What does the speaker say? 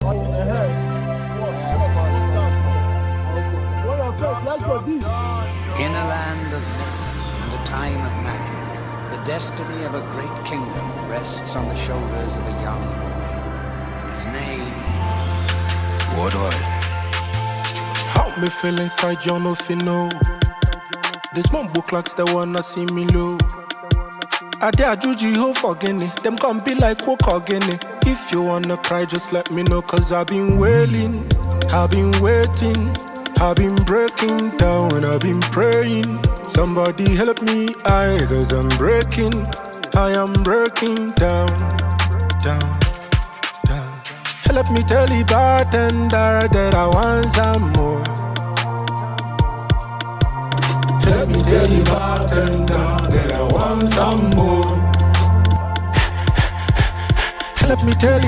In a land of myth and a time of magic, the destiny of a great kingdom rests on the shoulders of a young boy. His name... Woodward. How me feel inside, you know if you know. This one book likes the one I see me low. I dare Juji ho for Guinea. Them can be like walk or Guinea. If you wanna cry, just let me know. Cause I've been wailing, I've been waiting, I've been breaking down, I've been praying. Somebody help me, cause I'm breaking, I am breaking down, down, down. Let me tell the bartender that I want some more. Let me tell the bartender that I want some more. Let me tell you.